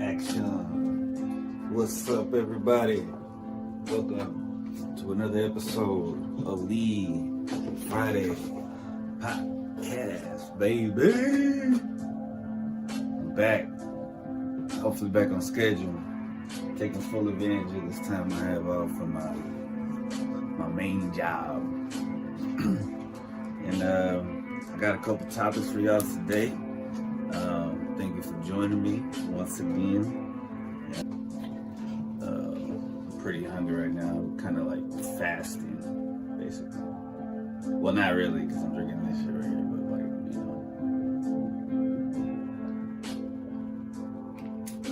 Action. What's up, everybody? Welcome to another episode of the Friday podcast, baby. I'm back. Hopefully back on schedule. Taking full advantage of this time I have off from my main job. And I got a couple topics for y'all today. Thank you for joining me once again. I'm pretty hungry right now, kind of like fasting, basically. Well, not really, because I'm drinking this shit right here, but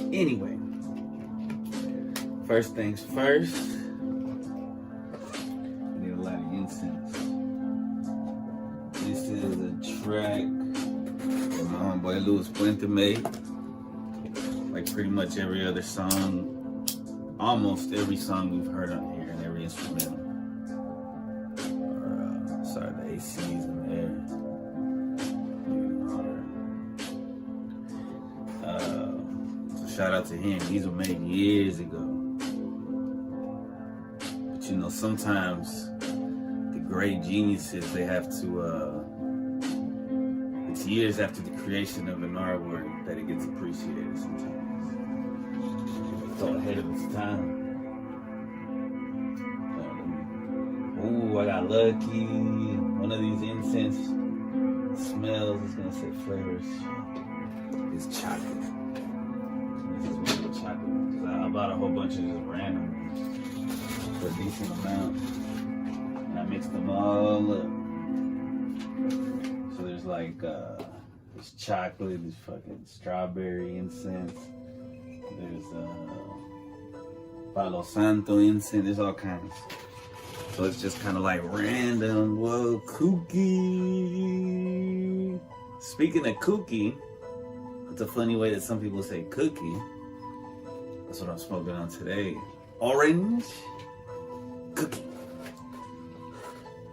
like, Anyway, first things first, I need a lot of incense. This is a track that my homeboy Luis Puente made. Like pretty much every other song, almost every song we've heard on here, and every instrumental. Sorry, the AC's in there. So shout out to him. These were made years ago. But you know, sometimes the great geniuses, they have to, it's years after the creation of an artwork that it gets appreciated sometimes. It's all ahead of its time. Ooh, I got lucky. One of these incense smells, it's gonna say flavors. It's chocolate. This is one of the chocolate. I bought a whole bunch of just random for a decent amount. And I mixed them all up. So there's like there's chocolate, there's fucking strawberry incense, there's Palo Santo incense, there's all kinds. So it's just kind of like random, whoa, kooky. Speaking of kooky, it's a funny way that some people say cookie. That's what I'm smoking on today. Orange cookie.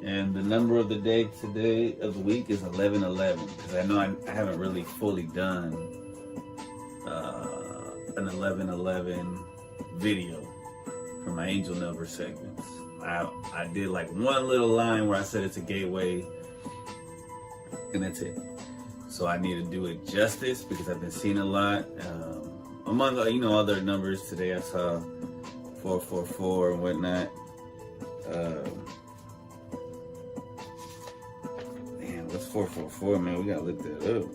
And the number of the day today of the week is 11/11, because I know I haven't really fully done an 11/11 video for my angel number segments. I did like one little line where I said it's a gateway, and that's it. So I need to do it justice, because I've been seeing a lot. Among other numbers today, I saw 444 and whatnot. What's 444, man? We gotta look that up.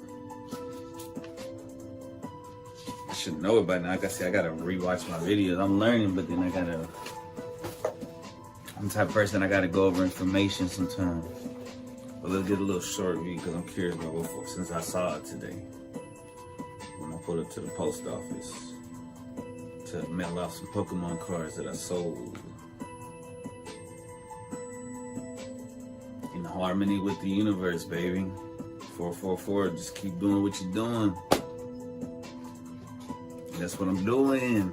I should know it by now. Like I said, I gotta rewatch my videos. I'm learning, but then I'm the type of person I gotta go over information sometimes. But let's get a little short view, because I'm curious about what, since I saw it today. When I put it to the post office to mail off some Pokemon cards that I sold. In harmony with the universe, baby. 444, just keep doing what you're doing. That's what I'm doing.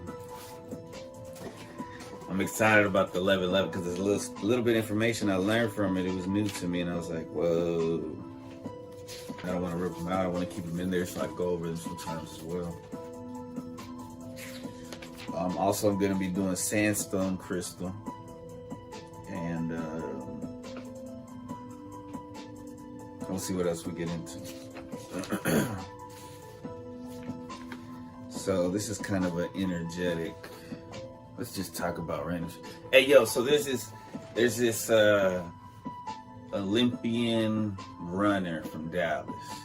I'm excited about the 11/11 because there's a little bit of information I learned from it. It was new to me, and I was like, whoa. I don't want to rip them out. I want to keep them in there so I go over them sometimes as well. Also, I'm going to be doing Sandstone crystal. And we'll see what else we get into. So this is kind of an energetic. Let's just talk about random shit. Hey, yo, so there's this Olympian runner from Dallas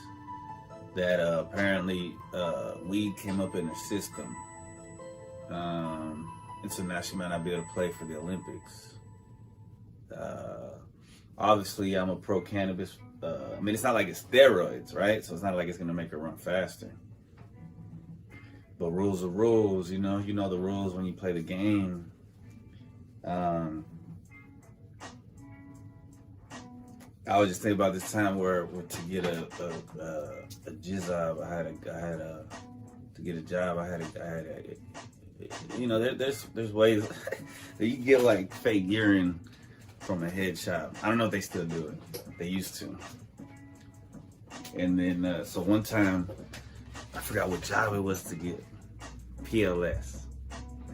that apparently weed came up in her system. And so now she might not be able to play for the Olympics. Obviously, I'm a pro cannabis. I mean, it's not like it's steroids, right? So it's not like it's gonna make her run faster. But rules are rules, you know the rules when you play the game. I was just thinking about this time where to get a job, I had to get a job. There's ways that you can get like fake urine from a head shop. I don't know if they still do it. They used to. And then, so one time, I forgot what job it was to get. PLS,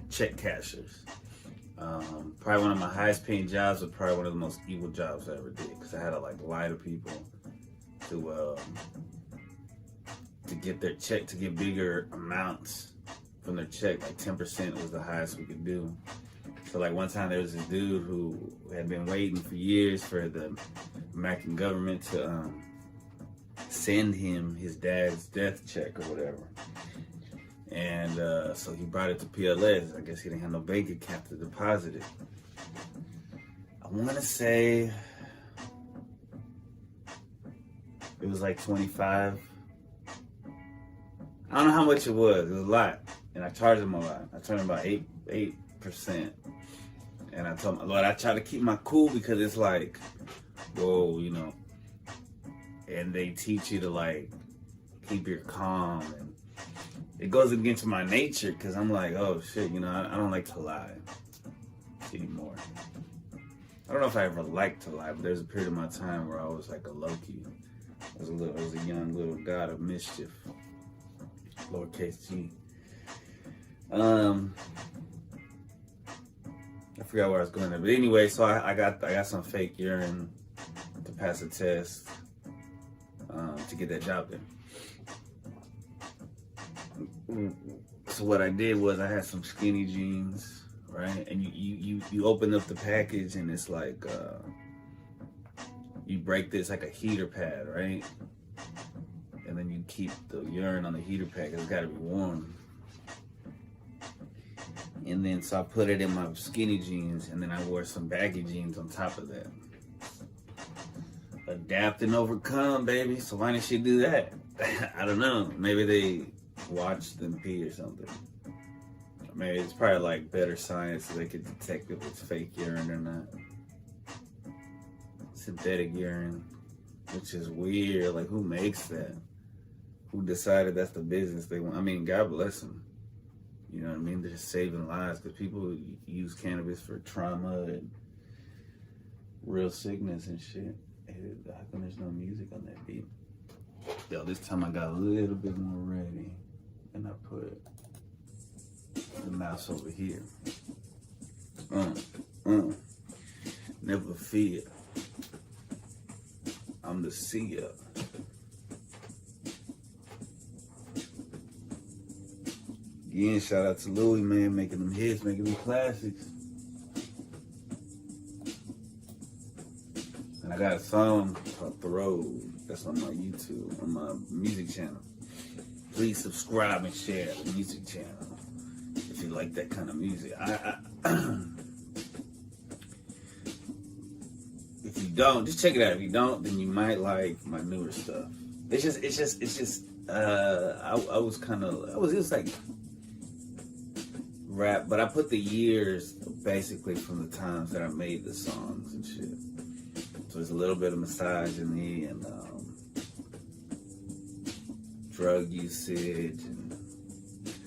check cashers. Probably one of my highest paying jobs, but probably one of the most evil jobs I ever did, because I had to like lie to people to get their check, to get bigger amounts from their check. Like 10% was the highest we could do. So like one time there was this dude who had been waiting for years for the American government to send him his dad's death check or whatever. And so he brought it to PLS. I guess he didn't have no bank account to deposit it. I want to say it was like 25. I don't know how much it was. It was a lot. And I charged him a lot. I charged him about 8%. And I told him, Lord, I try to keep my cool, because it's like, whoa, you know. And they teach you to like keep your calm, and it goes against my nature, because I'm like, oh shit, you know, I don't like to lie anymore. I don't know if I ever liked to lie, but there's a period of my time where I was like a low-key. I was a young little god of mischief, lowercase g. I forgot where I was going there, but anyway, so I got some fake urine to pass a test to get that job there. So what I did was I had some skinny jeans, right? And you open up the package, and it's like you break this like a heater pad, right? And then you keep the urine on the heater pad. It's got to be warm. And then so I put it in my skinny jeans, and then I wore some baggy jeans on top of that. Adapt and overcome, baby. So why didn't she do that? I don't know. Maybe they watched them pee or something. Maybe it's probably like better science, so they could detect if it's fake urine or not. Synthetic urine, which is weird. Like, who makes that? Who decided that's the business they want? I mean, God bless them. You know what I mean? They're just saving lives, because people use cannabis for trauma and real sickness and shit. How come there's no music on that beat? Yo, this time I got a little bit more ready, and I put the mouse over here. Never fear. I'm the seer. Again, shout out to Louis, man, making them hits, making them classics. And I got a song called The Road. That's on my YouTube, on my music channel. Please subscribe and share the music channel if you like that kind of music. If you don't, just check it out. If you don't, then you might like my newer stuff. It's just. It was like rap, but I put the years basically from the times that I made the songs and shit. So there's a little bit of misogyny and drug usage and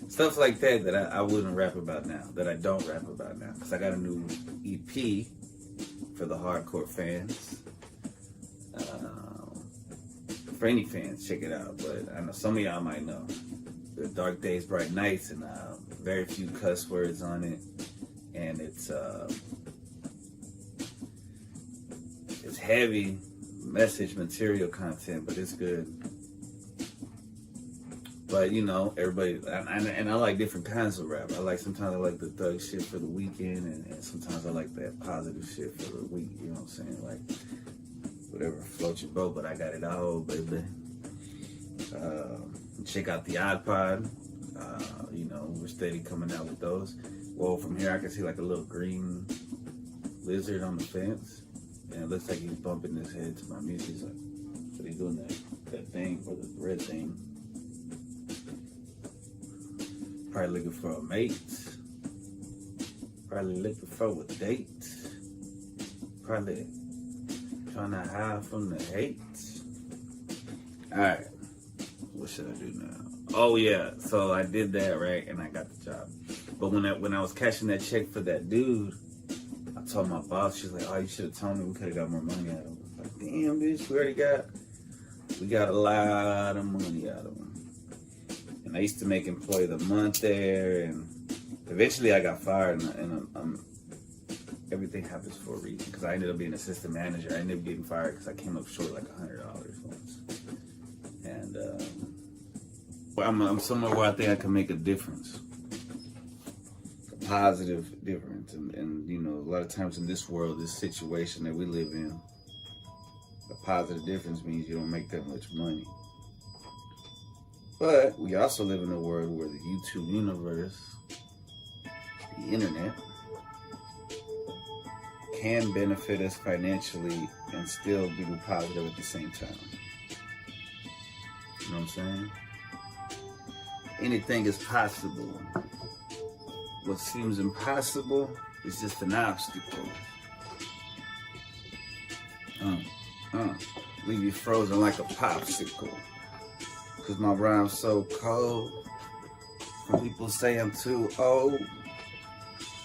stuff like that I wouldn't rap about now, that I don't rap about now, because I got a new EP for the hardcore fans. For any fans, check it out. But I know some of y'all might know. The Dark Days, Bright Nights, and very few cuss words on it. And it's heavy message material content, but it's good. But you know, everybody, and I like different kinds of rap. Sometimes I like the thug shit for the weekend, and sometimes I like that positive shit for the week. You know what I'm saying? Like, whatever floats your boat, but I got it all, baby. Check out the iPod. You know, we're steady coming out with those. Well, from here I can see like a little green lizard on the fence, and it looks like he's bumping his head to my music. He's like, what are you doing that thing, or the red thing? Probably looking for a mate. Probably looking for a date. Probably trying to hide from the hate. Alright. What should I do now? Oh yeah. So I did that, right? And I got the job. But when I was cashing that check for that dude, I told my boss, she's like, oh, you should have told me, we could have got more money out of him. I was like, damn, bitch, we got a lot of money out of him. And I used to make Employee of the Month there, and eventually I got fired, and everything happens for a reason, because I ended up being assistant manager. I ended up getting fired because I came up short like $100 once. And I'm somewhere where I think I can make a difference. A positive difference. And you know, a lot of times in this world, this situation that we live in, a positive difference means you don't make that much money. But we also live in a world where the YouTube universe, the internet, can benefit us financially and still be positive at the same time. You know what I'm saying? Anything is possible. What seems impossible is just an obstacle. Leave you frozen like a popsicle. Cause my rhyme's so cold. Some people say I'm too old.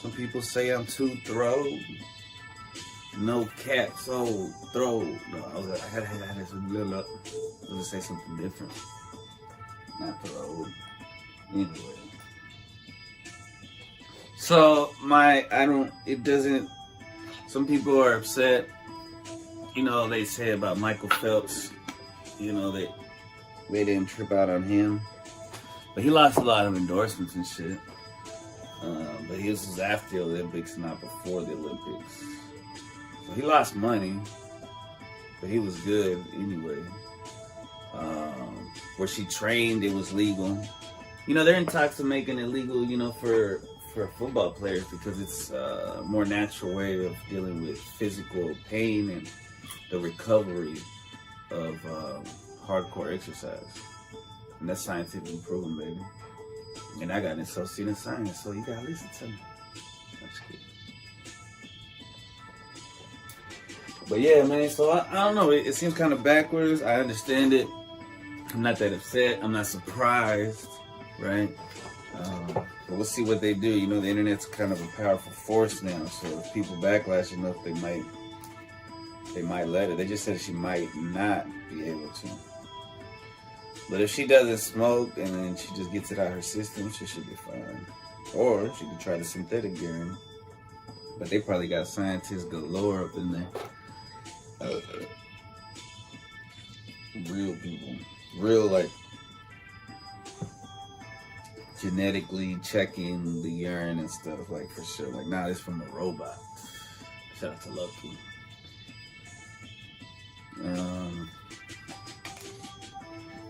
Some people say I'm too throwed. No cap, so throw. No, I gotta have this little up. I was gonna say something different. Not throw. Anyway. So some people are upset. You know, they say about Michael Phelps, you know, they didn't trip out on him. But he lost a lot of endorsements and shit. But this was after the Olympics, not before the Olympics. So he lost money, but he was good anyway. Where she trained, it was legal. You know, they're in talks of making it legal, you know, for football players, because it's a more natural way of dealing with physical pain and the recovery of hardcore exercise. And that's scientifically proven, baby. And I got an associate in science, so you gotta listen to me. That's good. But yeah, man, so I don't know. It seems kind of backwards. I understand it. I'm not that upset. I'm not surprised, right? But we'll see what they do. You know, the internet's kind of a powerful force now. So if people backlash enough, they might let it. They just said she might not be able to. But if she doesn't smoke and then she just gets it out of her system, she should be fine. Or she could try the synthetic urine. But they probably got scientists galore up in there. Real people. Real, like, genetically checking the urine and stuff, like, for sure. Like, nah, it's from a robot. Shout out to Loki.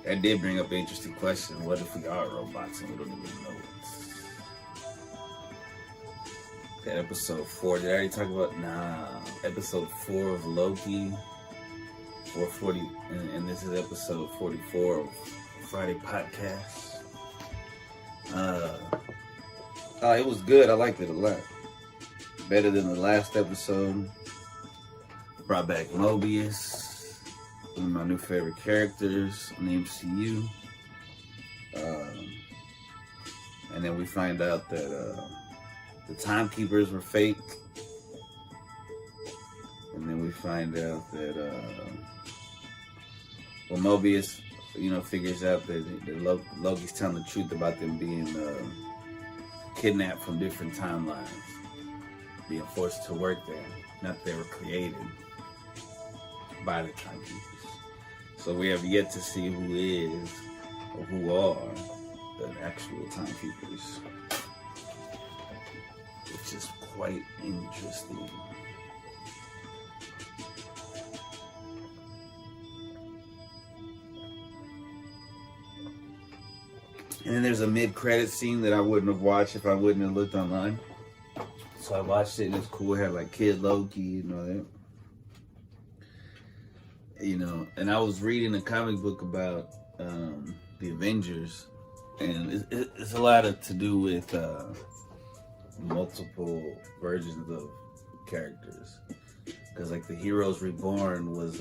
That did bring up an interesting question. What if we are robots and we don't even know it? That episode 4, did I already talk about? Nah. Episode 4 of Loki. 440, and this is episode 44 of Friday Podcast. It was good. I liked it a lot. Better than the last episode. Brought back Mobius, one of my new favorite characters on the MCU. And then we find out that the timekeepers were fake. And then we find out that Mobius, you know, figures out that Loki's telling the truth about them being kidnapped from different timelines, being forced to work there. Not that they were created by the timekeepers. So we have yet to see who is or who are the actual timekeepers, which is quite interesting. And then there's a mid-credit scene that I wouldn't have watched if I wouldn't have looked online. So I watched it and it's cool. It had like Kid Loki, you know that. You know, and I was reading a comic book about the Avengers, and it's a lot to do with multiple versions of characters. Because like the Heroes Reborn was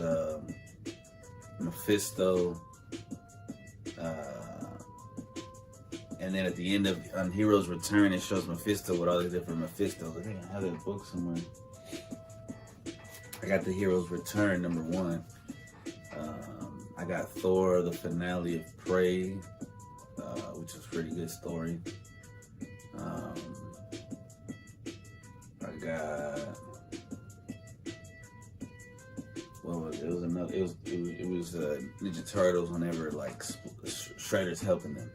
Mephisto. And then at the end of on Heroes Return, it shows Mephisto with all these different Mephistos. I think I have that book somewhere. I got the Heroes Return #1. I got Thor, the finale of Prey, which pretty good story. I got, what was it? It was another. It was Ninja Turtles whenever like Shredder's helping them,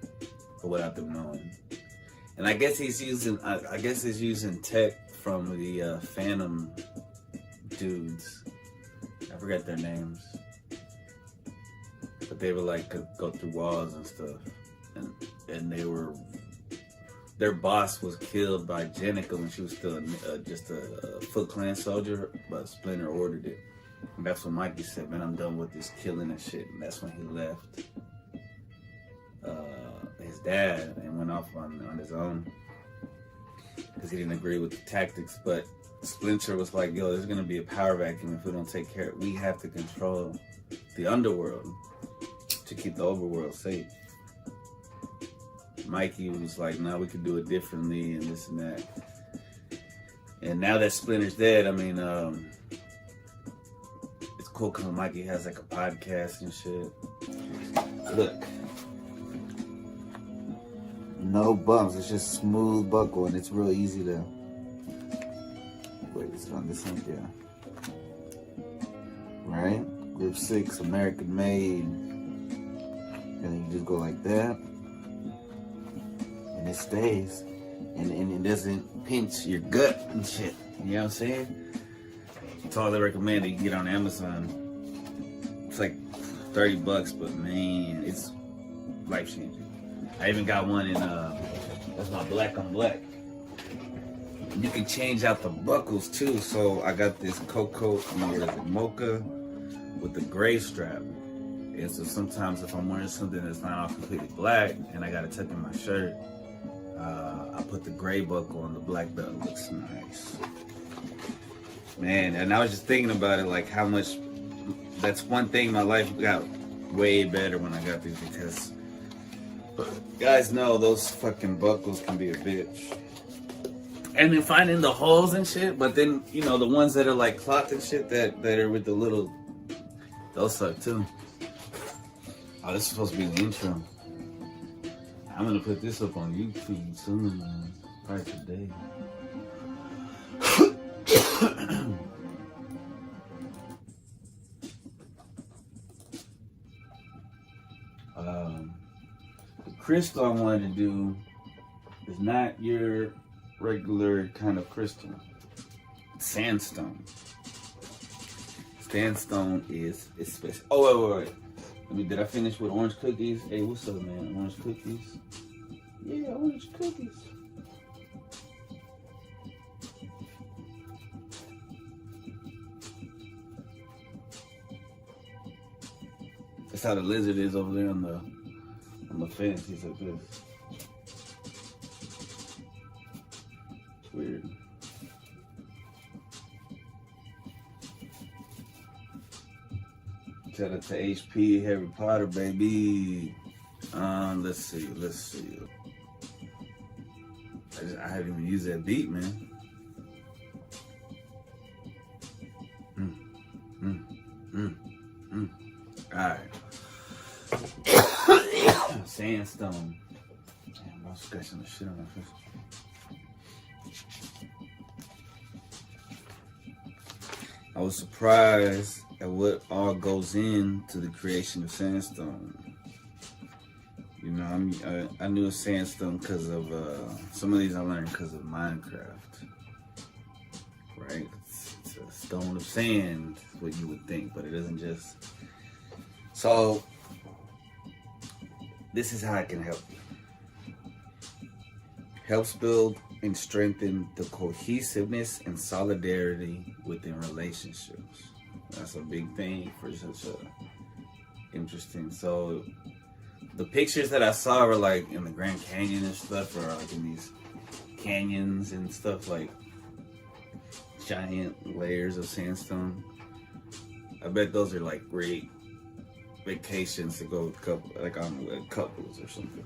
but without them knowing. And I guess he's using. I guess he's using tech from the Phantom dudes. I forget their names, but they were like could go through walls and stuff, and they were. Their boss was killed by Jenica when she was still just a Foot Clan soldier, but Splinter ordered it. And that's when Mikey said, "Man, I'm done with this killing and shit." And that's when he left his dad and went off on his own because he didn't agree with the tactics. But Splinter was like, "Yo, there's gonna be a power vacuum if we don't take care of it. We have to control the underworld to keep the overworld safe." Mikey was like, "No, we could do it differently and this and that." And now that Splinter's dead, I mean, it's cool because Mikey has like a podcast and shit. Look. No bumps, it's just smooth buckle and it's real easy to... Wait, it's on this one, yeah. Right? Grip 6, American made. And then you just go like that. And it stays, and it doesn't pinch your gut and shit. You know what I'm saying? It's all I recommend that you get on Amazon. It's like $30, but man, it's life changing. I even got one in that's my black on black. You can change out the buckles too. So I got this mocha with the gray strap. And so sometimes if I'm wearing something that's not all completely black and I gotta tuck in my shirt, I put the gray buckle on the black belt. It looks nice. Man, and I was just thinking about it, like how much, that's one thing my life got way better when I got these, because guys know those fucking buckles can be a bitch. And then finding the holes and shit, but then, you know, the ones that are like cloth and shit that are with the little, those suck too. Oh, this is supposed to be the intro. I'm gonna put this up on YouTube soon, man. Probably today. The crystal I wanted to do is not your regular kind of crystal. It's sandstone. Sandstone is special. Oh, wait. Did I finish with orange cookies? Hey, what's up, man? Orange cookies? Yeah, orange cookies. That's how the lizard is over there on the fence. He's like this. It's weird. Shout out to HP, Harry Potter, baby. Let's see. I haven't even used that beat, man. Alright. Sandstone. Damn, I'm scratching the shit on my face. I was surprised at what all goes into the creation of sandstone. You know, I knew of sandstone because of some of these I learned because of Minecraft. Right? It's a stone of sand, what you would think, but it isn't just. So this is how I can help you. Helps build and strengthen the cohesiveness and solidarity within relationships. That's a big thing for such a interesting. So the pictures that I saw were like in the Grand Canyon and stuff, or like in these canyons and stuff, like giant layers of sandstone. I bet those are like great vacations to go on couples or something.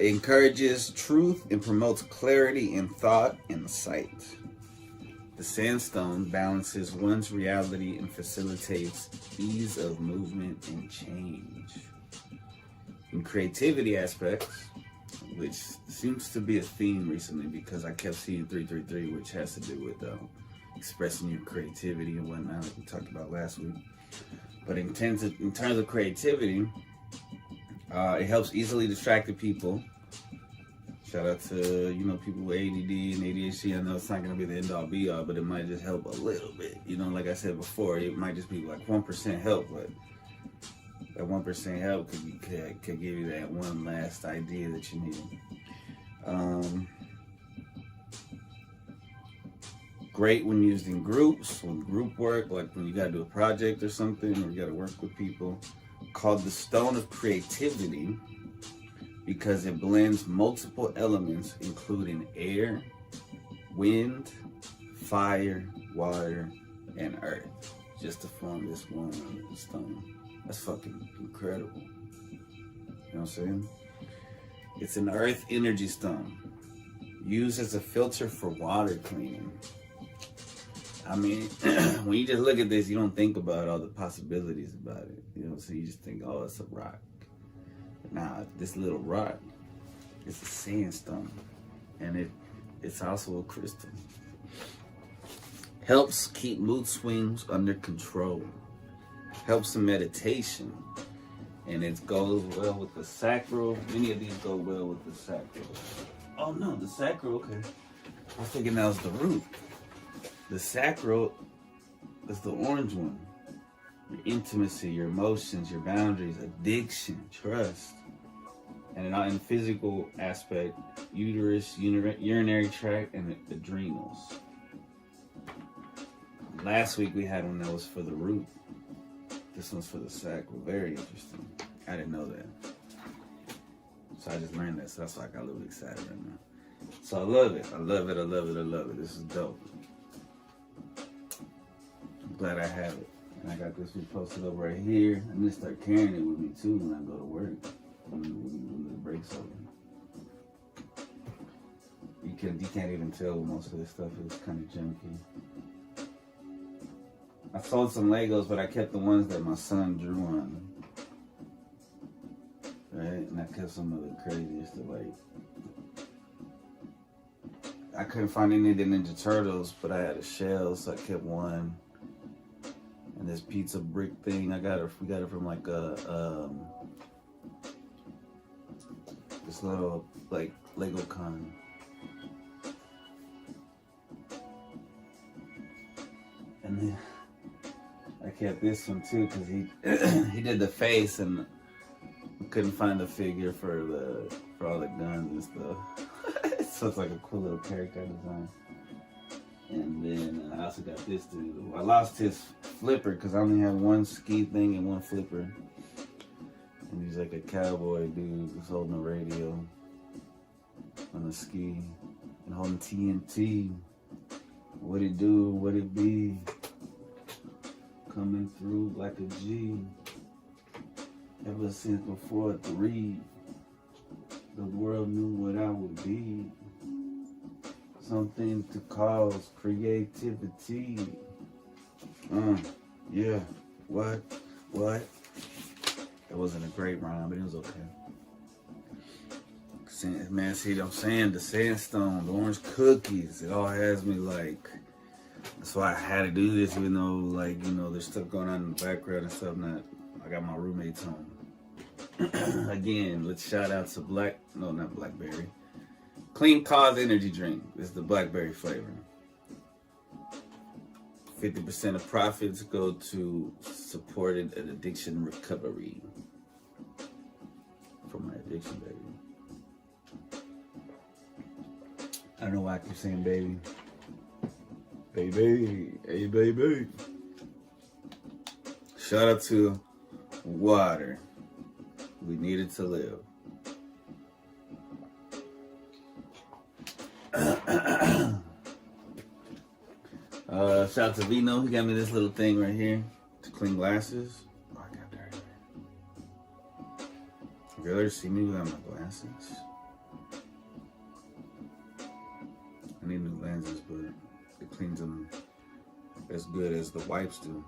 Encourages truth and promotes clarity in thought and sight. The sandstone balances one's reality and facilitates ease of movement and change. In creativity aspects, which seems to be a theme recently because I kept seeing 333, which has to do with expressing your creativity and whatnot, like we talked about last week. But in terms of creativity, it helps easily distracted people. Shout out to, people with ADD and ADHD. I know it's not going to be the end-all be-all, but it might just help a little bit. Like I said before, it might just be like 1% help, but that 1% help could give you that one last idea that you need. Great when used in groups, when group work, like when you got to do a project or something, or you got to work with people. Called the Stone of Creativity, because it blends multiple elements, including air, wind, fire, water, and earth, just to form this one stone. That's fucking incredible. You know what I'm saying? It's an earth energy stone, used as a filter for water cleaning. I mean, when you just look at this, you don't think about all the possibilities about it. So you just think, oh, it's a rock. Nah, this little rock, it's a sandstone, and it's also a crystal. Helps keep mood swings under control. Helps in meditation, and it goes well with the sacral. Many of these go well with the sacral. Oh no, the sacral, okay. I was thinking that was the root. The sacral is the orange one. Your intimacy, your emotions, your boundaries, addiction, trust. And in the physical aspect, uterus, urinary tract, and the adrenals. Last week we had one that was for the root. This one's for the sacral. Very interesting. I didn't know that. So I just learned that. So that's why I got a little excited right now. So I love it. I love it. I love it. I love it. This is dope. I'm glad I have it. And I got this reposted over right here. I'm going to start carrying it with me too when I go to work. When the break's over. You can't even tell what most of this stuff is kind of junky. I sold some Legos, but I kept the ones that my son drew on. Right? And I kept some of the craziest of I couldn't find any of the Ninja Turtles, but I had a shell, so I kept one. And this pizza brick thing, we got it from like this little Lego con. And then I kept this one too because he did the face, and I couldn't find the figure for all the guns and stuff. So it's like a cool little character design. And then I also got this dude. I lost his flipper because I only have one ski thing and one flipper. And he's like a cowboy dude who's holding a radio on a ski and holding TNT. What it do, what it be. Coming through like a G. Ever since before 3, the world knew what I would be. Something to cause creativity. Yeah. What? That wasn't a great rhyme, but it was okay. Man, see what I'm saying? The sandstone, the orange cookies, it all has me like. That's why I had to do this, even though there's stuff going on in the background and stuff. I got my roommates home. Again, let's shout out to not Blackberry. Clean Cause energy drink. This is the blackberry flavor. 50% of profits go to supported an addiction recovery. For my addiction, baby. I don't know why I keep saying baby. Baby. Hey, baby. Shout out to water. We need it to live. Shout out to Vino. He got me this little thing right here to clean glasses. Oh, I got dirty. You ever see me without my glasses? I need new lenses, but it cleans them as good as the wipes do.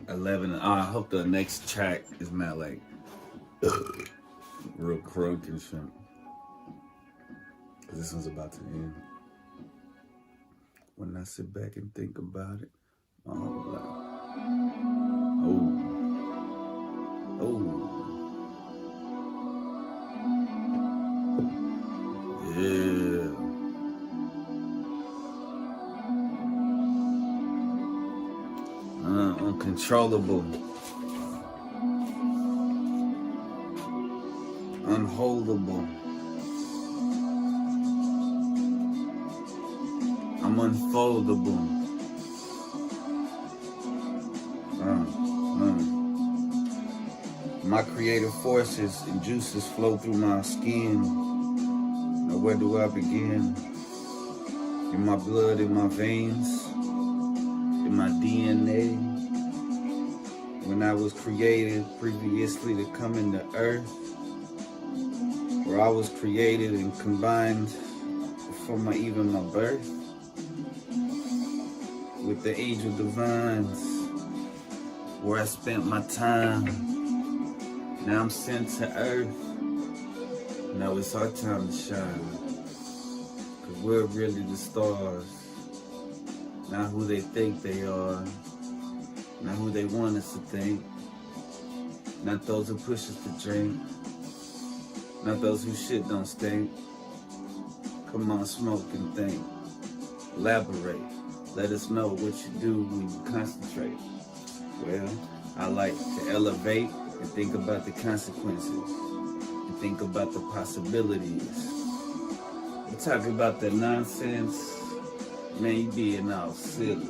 11. I hope the next track is not like real crunk and shit. Cause this one's about to end. When I sit back and think about it, my whole life. Yeah. Uncontrollable. Unholdable. I'm unfoldable. My creative forces and juices flow through my skin. Now where do I begin? In my blood, in my veins, in my DNA. When I was created previously to come into earth, where I was created and combined before even my birth, with the angel divines, where I spent my time. Now I'm sent to earth. Now it's our time to shine. Cause we're really the stars. Not who they think they are. Not who they want us to think. Not those who push us to drink. Not those who shit don't stink. Come on, smoke and think. Elaborate. Let us know what you do when you concentrate. Well, I like to elevate and think about the consequences. And think about the possibilities. We talk about that nonsense. Man, you being all silly.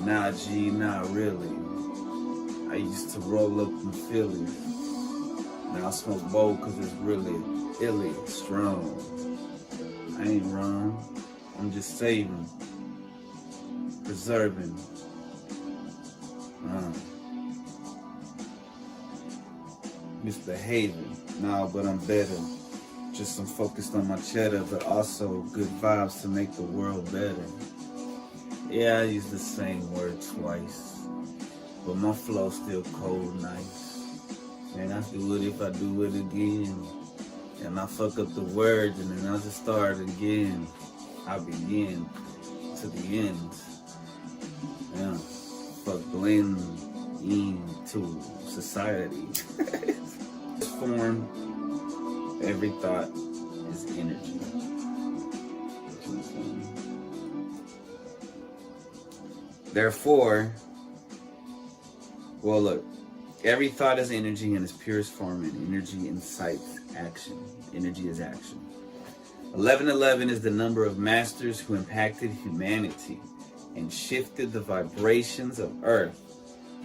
Nah, G, not really. I used to roll up in Philly. Now I smoke bold cause it's really illy, strong. I ain't wrong. I'm just saving. Preserving. Misbehaving. Nah, but I'm better. Just I'm focused on my cheddar, but also good vibes to make the world better. Yeah, I use the same word twice, but my flow still cold nice. And I do it if I do it again. And I fuck up the words and then I just start again. I begin to the end. Yeah, fuck blend into society. Form, every thought is energy. Therefore, well look, every thought is energy in its purest form, and energy incites action. Energy is action. 1111 is the number of masters who impacted humanity and shifted the vibrations of Earth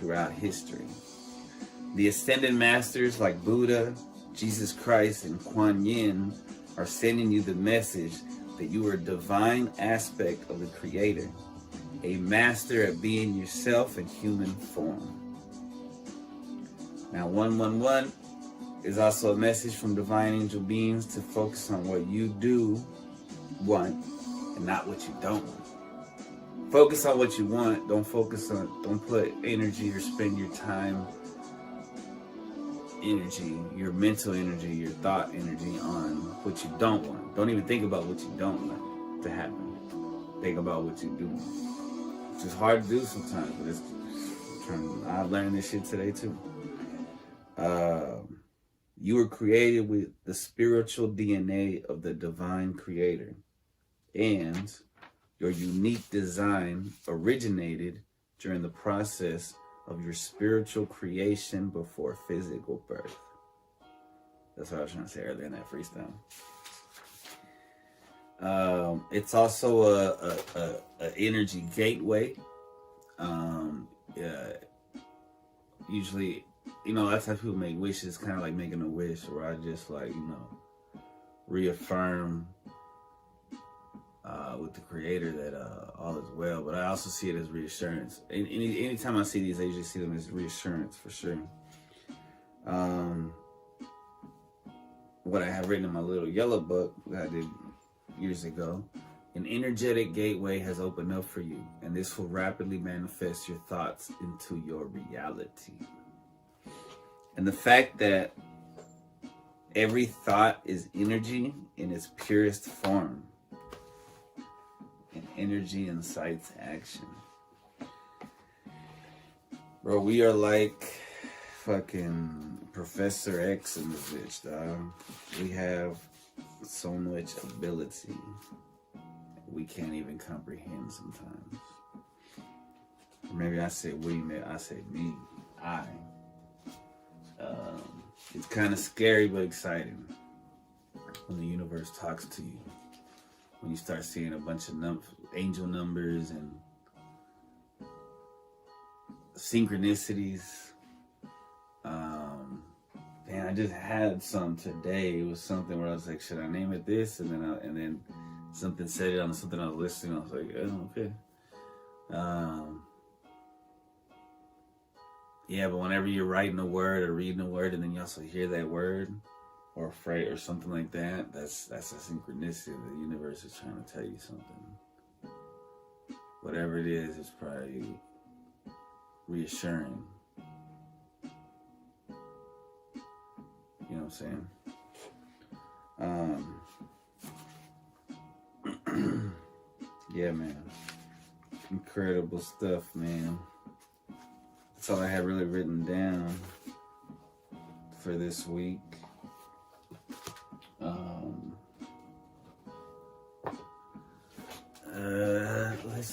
throughout history. The ascended masters like Buddha, Jesus Christ, and Kuan Yin are sending you the message that you are a divine aspect of the Creator, a master at being yourself in human form. Now 111 is also a message from divine angel beings to focus on what you do want and not what you don't want. Focus on what you want, don't put energy or spend your time, energy, your mental energy, your thought energy on what you don't want. Don't even think about what you don't want to happen. Think about what you do want. Which is hard to do sometimes, but I've learned this shit today too. You were created with the spiritual DNA of the divine creator, and your unique design originated during the process of your spiritual creation before physical birth. That's what I was trying to say earlier in that freestyle. It's also a energy gateway. Usually, that's how people make wishes, kind of like making a wish, where I just reaffirm with the Creator that all is well. But I also see it as reassurance. Anytime I see these, I usually see them as reassurance for sure. What I have written in my little yellow book that I did years ago An energetic gateway has opened up for you, and this will rapidly manifest your thoughts into your reality. And the fact that every thought is energy in its purest form, and energy incites action. Bro, we are like fucking Professor X in this bitch, dog. We have so much ability we can't even comprehend sometimes. Or maybe I say we, maybe I say me, I. It's kind of scary but exciting when the universe talks to you. When you start seeing a bunch of angel numbers and synchronicities. Man, I just had some today. It was something where I was like, should I name it this? And then something said it on something I was listening. I was like, oh, okay. Yeah, but whenever you're writing a word or reading a word, and then you also hear that word or a phrase or something like that, that's a synchronicity. The universe is trying to tell you something. Whatever it is, it's probably reassuring. You know what I'm saying? Yeah, man. Incredible stuff, man. That's all I had really written down for this week.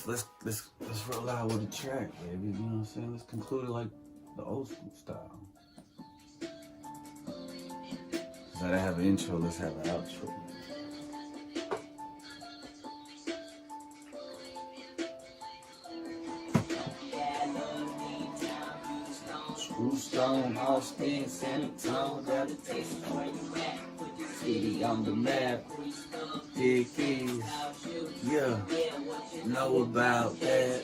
Let's roll out with a track, baby. You know what I'm saying? Let's conclude it like the old school style. Cause I have an intro. Let's have an outro. Sandstone, Austin, Sandstone, got a taste of where you at. City on the map, big keys, yeah, know about that.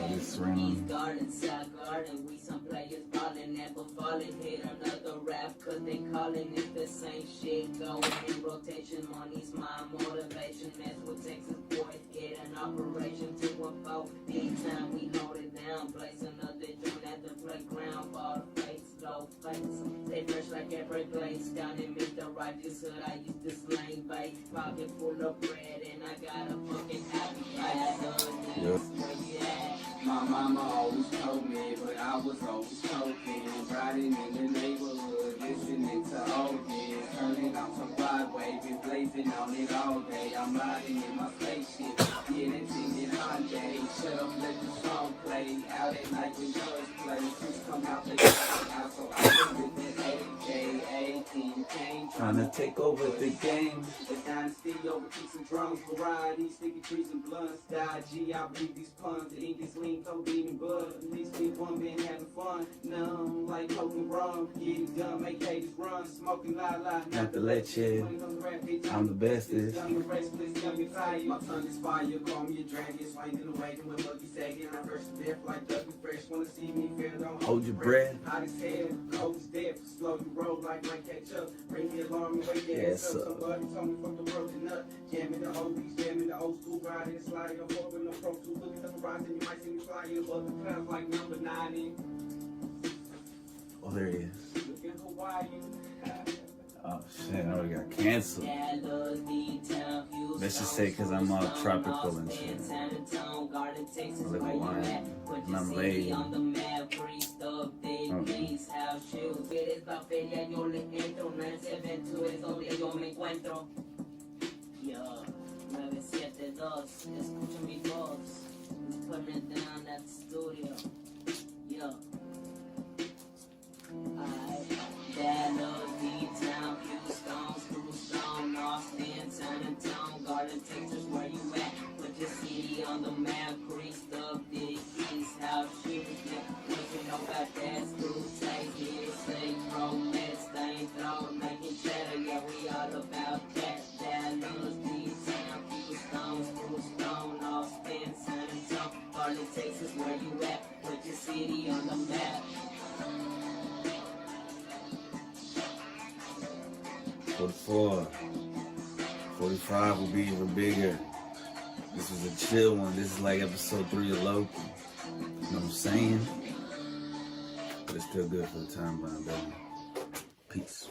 This ring. We some players ballin', never fallin', hit another rap, cause they callin' it the same shit, going in rotation, money's my motivation, that's what Texas boys get an operation 214, anytime we hold it down, place another joint at the playground, ball the face, low face, stay fresh like Everglades, down in Mr. Righteous Hood, I used to slang bait, pocket full of bread, and I got a fucking happy life. My mama always told me, but I was always choking. Riding in the neighborhood, listening to old kids. Turning on some Broadway, been blazing on it all day. I'm riding in my spaceship, getting singing Hyundai. Shut up, let the song play. Out at night when drugs play. Just come out the house, so I can with that AKA came. Trying to take over the game. The dynasty over keeps and drums. Variety, sticky trees and blunts. Die, I believe these puns. The ink is lean, codeine and blood. At least we one been having fun. Numb like coke and rum. Getting done, make haters run. Smoking la, not to let you. I'm the bestest. Young and restless, young and tired. My tongue is fire, call me a dragon. Swinging and waking with lucky sagging. I'm fresh to death like Dougie Fresh. Wanna see me fair, don't hold your breath. Hot as hell, cold as death. Slow you roll like might catch up. Bring the alarm and wake your ass up. Somebody told me fuck the world and nut. Jamming the oldies, jamming the old school riding and sliding. I'm hoping no pro too. Look at the horizon, you might see me flying above the clouds like number 90. Oh, there he is. Looking Hawaiian. Oh shit, I already got canceled. Let's just say because I'm all tropical and shit. I live in wine. And I'm laid. Escucha mi voz, put me down at the studio. Yo. Town, Houston, Austin, San Antonio, Garden, Texas, where you at? Put your city on the map, creased up, the east, house shoes, what you know about that? Screw tape, here, say, romance, staying thrown, making cheddar, yeah, we all about that. Dallas, D-Town, Houston, Austin, San Antonio. 44. 45 will be even bigger. This was a chill one. This is like episode 3 of Loki. You know what I'm saying? But it's still good for the time being, baby. Peace.